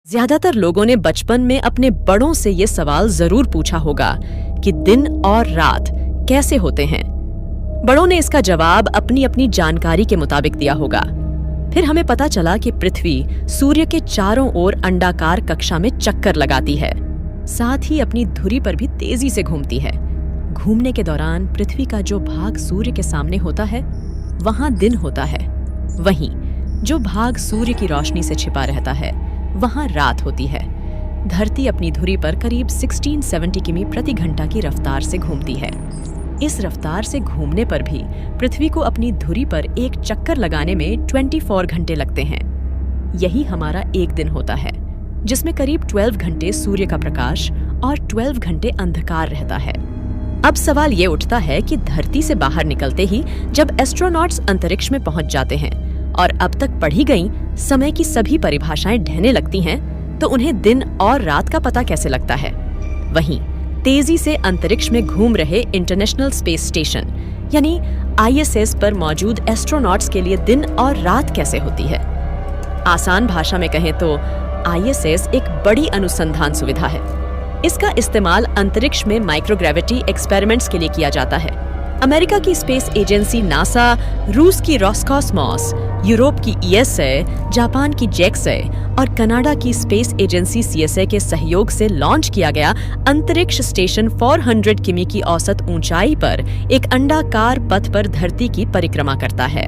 ज्यादातर लोगों ने बचपन में अपने बड़ों से ये सवाल जरूर पूछा होगा कि दिन और रात कैसे होते हैं। बड़ों ने इसका जवाब अपनी अपनी जानकारी के मुताबिक दिया होगा। फिर हमें पता चला कि पृथ्वी सूर्य के चारों ओर अंडाकार कक्षा में चक्कर लगाती है, साथ ही अपनी धुरी पर भी तेजी से घूमती है। घूमने के दौरान पृथ्वी का जो भाग सूर्य के सामने होता है वहां दिन होता है, वहीं जो भाग सूर्य की रोशनी से छिपा रहता है वहां रात होती है। धरती अपनी धुरी पर करीब 1670 किमी प्रति घंटा की रफ्तार से घूमती है। इस रफ्तार से घूमने पर भी पृथ्वी को अपनी धुरी पर एक चक्कर लगाने में 24 घंटे लगते हैं। यही हमारा एक दिन होता है, जिसमें करीब 12 घंटे सूर्य का प्रकाश और 12 घंटे अंधकार रहता है। अब सवाल ये उठता है कि धरती से बाहर निकलते ही जब एस्ट्रोनॉट्स अंतरिक्ष में पहुंच जाते हैं और अब तक पढ़ी गई समय की सभी परिभाषाएं ढहने लगती हैं, तो उन्हें दिन और रात का पता कैसे लगता है? वहीं तेजी से अंतरिक्ष में घूम रहे इंटरनेशनल स्पेस स्टेशन यानी ISS पर मौजूद एस्ट्रोनॉट्स के लिए दिन और रात कैसे होती है? आसान भाषा में कहें तो ISS एक बड़ी अनुसंधान सुविधा है। इसका इस्तेमाल अंतरिक्ष में माइक्रोग्रेविटी एक्सपेरिमेंट्स के लिए किया जाता है। अमेरिका की स्पेस एजेंसी नासा, रूस की रोसकॉस्मोस, यूरोप की ESA, जापान की JAXA और कनाडा की स्पेस एजेंसी CSA के सहयोग से लॉन्च किया गया अंतरिक्ष स्टेशन 400 किमी की औसत ऊंचाई पर एक अंडाकार पथ पर धरती की परिक्रमा करता है।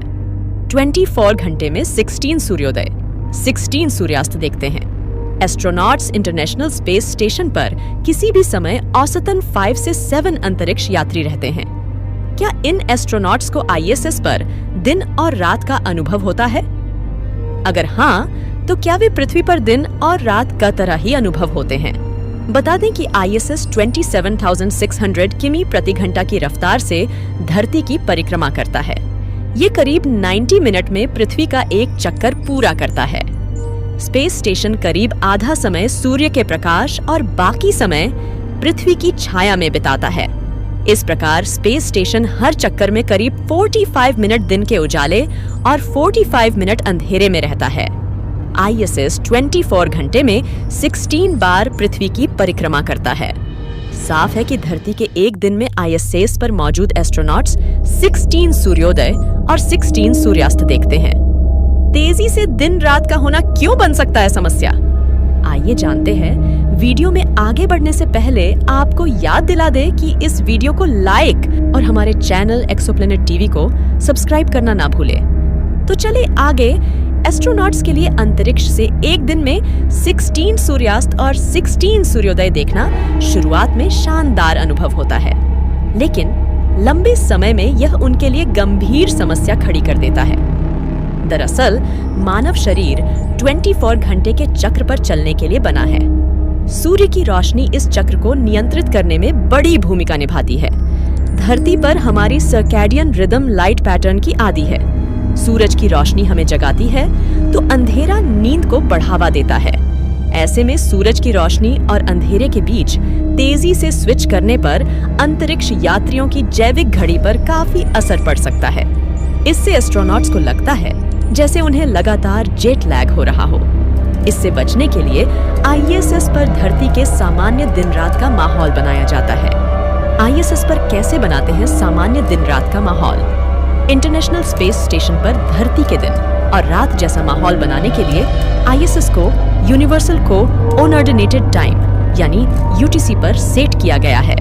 24 घंटे में 16 सूर्योदय, 16 सूर्यास्त देखते हैं। एस्ट्रोनॉट्स इंटरनेशनल स्पेस स्टेशन पर किसी भी समय औसतन 5 से 7 अंतरिक्ष यात्री रहते हैं। क्या इन एस्ट्रोनॉट्स को ISS पर दिन और रात का अनुभव होता है? अगर हाँ, तो क्या वे पृथ्वी पर दिन और रात का तरह ही अनुभव होते हैं? बता दें कि ISS 27,600 किमी प्रति घंटा की रफ्तार से धरती की परिक्रमा करता है। ये करीब 90 मिनट में पृथ्वी का एक चक्कर पूरा करता है। स्पेस स्टेशन करीब आधा समय सूर्य के प्रकाश और बाकी समय पृथ्वी की छाया में बिताता है। इस प्रकार स्पेस स्टेशन हर चक्कर में करीब 45 मिनट दिन के उजाले और 45 मिनट अंधेरे में रहता है। ISS 24 घंटे में 16 बार पृथ्वी की परिक्रमा करता है। साफ है कि धरती के एक दिन में ISS पर मौजूद एस्ट्रोनॉट्स 16 सूर्योदय और 16 सूर्यास्त देखते हैं। तेजी से दिन रात का होना क्यों बन सकता है समस्या? आइए जानते हैं। वीडियो में आगे बढ़ने से पहले आपको याद दिला दे कि इस वीडियो को लाइक और हमारे चैनल एक्सोप्लैनेट टीवी को सब्सक्राइब करना ना भूलें। तो चले आगे। एस्ट्रोनॉट्स के लिए अंतरिक्ष से एक दिन में 16 सूर्यास्त और 16 सूर्योदय देखना शुरुआत में शानदार अनुभव होता है, लेकिन लंबे समय में यह उनके लिए गंभीर समस्या खड़ी कर देता है। दरअसल मानव शरीर 24 घंटे के चक्र पर चलने के लिए बना है। सूर्य की रोशनी इस चक्र को नियंत्रित करने में बड़ी भूमिका निभाती है। धरती पर हमारी सर्कैडियन रिदम लाइट पैटर्न की आदि है। सूरज की रोशनी हमें जगाती है तो अंधेरा नींद को बढ़ावा देता है। ऐसे में सूरज की रोशनी और अंधेरे के बीच तेजी से स्विच करने पर अंतरिक्ष यात्रियों की जैविक घड़ी पर काफी असर पड़ सकता है। इससे एस्ट्रोनॉट्स को लगता है जैसे उन्हें लगातार जेट लैग हो रहा हो। इससे बचने के लिए ISS पर धरती के सामान्य दिन रात का माहौल बनाया जाता है। ISS पर कैसे बनाते हैं सामान्य दिन रात का माहौल? इंटरनेशनल स्पेस स्टेशन पर धरती के दिन और रात जैसा माहौल बनाने के लिए ISS को यूनिवर्सल को ऑर्डिनेटेड टाइम यानी UTC पर सेट किया गया है।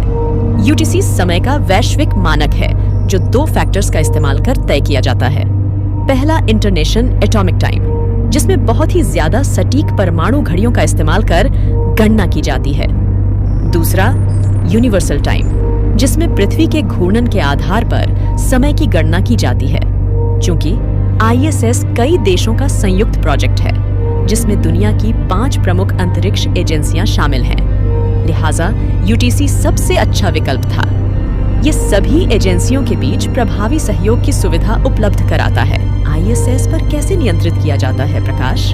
UTC समय का वैश्विक मानक है जो 2 फैक्टर्स का इस्तेमाल कर तय किया जाता है। पहला इंटरनेशनल एटॉमिक टाइम, जिसमें बहुत ही ज्यादा सटीक परमाणु घड़ियों का इस्तेमाल कर गणना की जाती है। दूसरा यूनिवर्सल टाइम, जिसमें पृथ्वी के घूर्णन के आधार पर समय की गणना की जाती है। चूंकि ISS कई देशों का संयुक्त प्रोजेक्ट है, जिसमें दुनिया की 5 प्रमुख अंतरिक्ष एजेंसियां शामिल हैं, लिहाजा UTC सबसे अच्छा विकल्प था। ये सभी एजेंसियों के बीच प्रभावी सहयोग की सुविधा उपलब्ध कराता है। ISS पर कैसे नियंत्रित किया जाता है प्रकाश?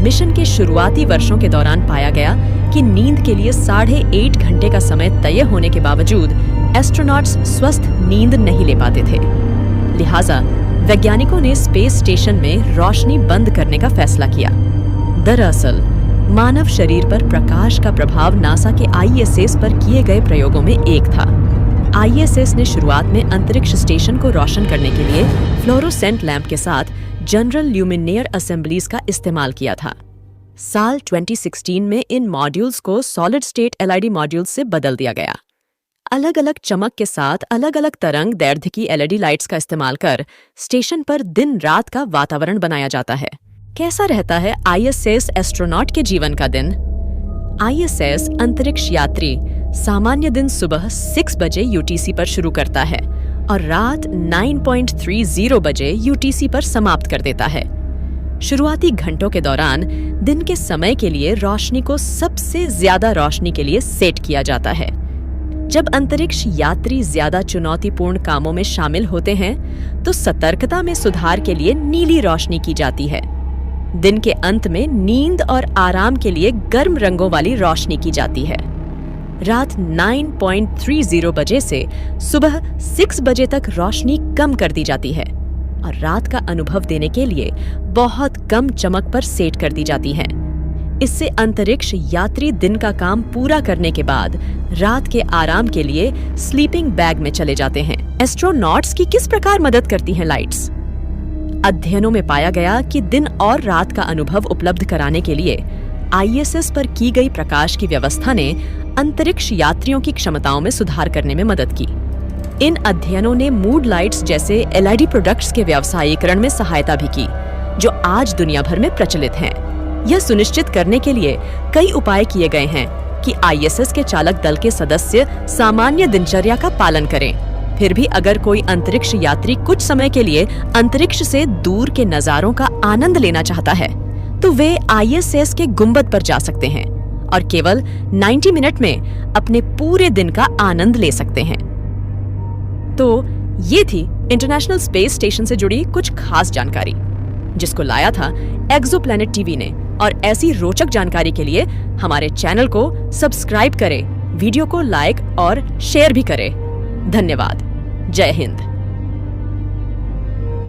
मिशन के शुरुआती वर्षों के दौरान पाया गया कि नींद के लिए 8.5 घंटे का समय तय होने के बावजूद एस्ट्रोनॉट्स स्वस्थ नींद नहीं ले पाते थे। लिहाजा वैज्ञानिकों ने स्पेस स्टेशन में रोशनी बंद करने का फैसला किया। दरअसल मानव शरीर पर प्रकाश का प्रभाव नासा के ISS पर किए गए प्रयोगों में एक था। ISS ने शुरुआत में अंतरिक्ष स्टेशन को रोशन करने के लिए फ्लोरोसेंट लैंप के साथ जनरल ल्यूमिनेयर असेंबलीज का इस्तेमाल किया था। साल 2016 में इन मॉड्यूल्स को सॉलिड स्टेट LED मॉड्यूल्स से बदल दिया गया। अलग अलग चमक के साथ अलग अलग तरंग दैर्ध्य की LED लाइट्स का इस्तेमाल कर स्टेशन पर दिन रात का वातावरण बनाया जाता है। कैसा रहता है ISS एस्ट्रोनॉट के जीवन का दिन? ISS अंतरिक्ष यात्री सामान्य दिन सुबह 6 बजे UTC पर शुरू करता है और रात 9:30 बजे UTC पर समाप्त कर देता है। शुरुआती घंटों के दौरान दिन के समय के लिए रोशनी को सबसे ज्यादा रोशनी के लिए सेट किया जाता है। जब अंतरिक्ष यात्री ज्यादा चुनौतीपूर्ण कामों में शामिल होते हैं तो सतर्कता में सुधार के लिए नीली रोशनी की जाती है। दिन के अंत में नींद और आराम के लिए गर्म रंगों वाली रोशनी की जाती है। रात 9:30 बजे से सुबह 6 बजे तक रोशनी कम कर दी जाती है और रात का अनुभव देने के लिए बहुत कम चमक पर सेट कर दी जाती है। इससे अंतरिक्ष यात्री दिन का काम पूरा करने के बाद रात के आराम के लिए स्लीपिंग बैग में चले जाते हैं। एस्ट्रोनॉट्स की किस प्रकार मदद करती हैं लाइट्स? अध्ययनों में पाया गया कि दिन और रात का अनुभव उपलब्ध कराने के लिए ISS पर की गई प्रकाश की व्यवस्था ने अंतरिक्ष यात्रियों की क्षमताओं में सुधार करने में मदद की। इन अध्ययनों ने मूड लाइट्स जैसे LED प्रोडक्ट्स के व्यावसायीकरण में सहायता भी की, जो आज दुनिया भर में प्रचलित हैं। यह सुनिश्चित करने के लिए कई उपाय किए गए हैं कि ISS के चालक दल के सदस्य सामान्य दिनचर्या का पालन करें। फिर भी अगर कोई अंतरिक्ष यात्री कुछ समय के लिए अंतरिक्ष से दूर के नजारों का आनंद लेना चाहता है, तो वे ISS के गुंबद पर जा सकते हैं और केवल 90 मिनट में अपने पूरे दिन का आनंद ले सकते हैं। तो ये थी इंटरनेशनल स्पेस स्टेशन से जुड़ी कुछ खास जानकारी, जिसको लाया था एक्सोप्लैनेट टीवी ने। और ऐसी रोचक जानकारी के लिए हमारे चैनल को सब्सक्राइब करें, वीडियो को लाइक और शेयर भी करें। धन्यवाद। जय हिंद।